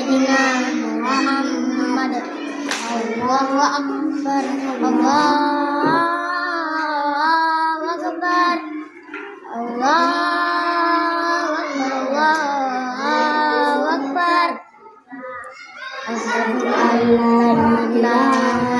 sayyidina Muhammad. Allahu akbar, Allahu akbar, Allahu akbar, Allahu akbar. Asyhadu an la ilaha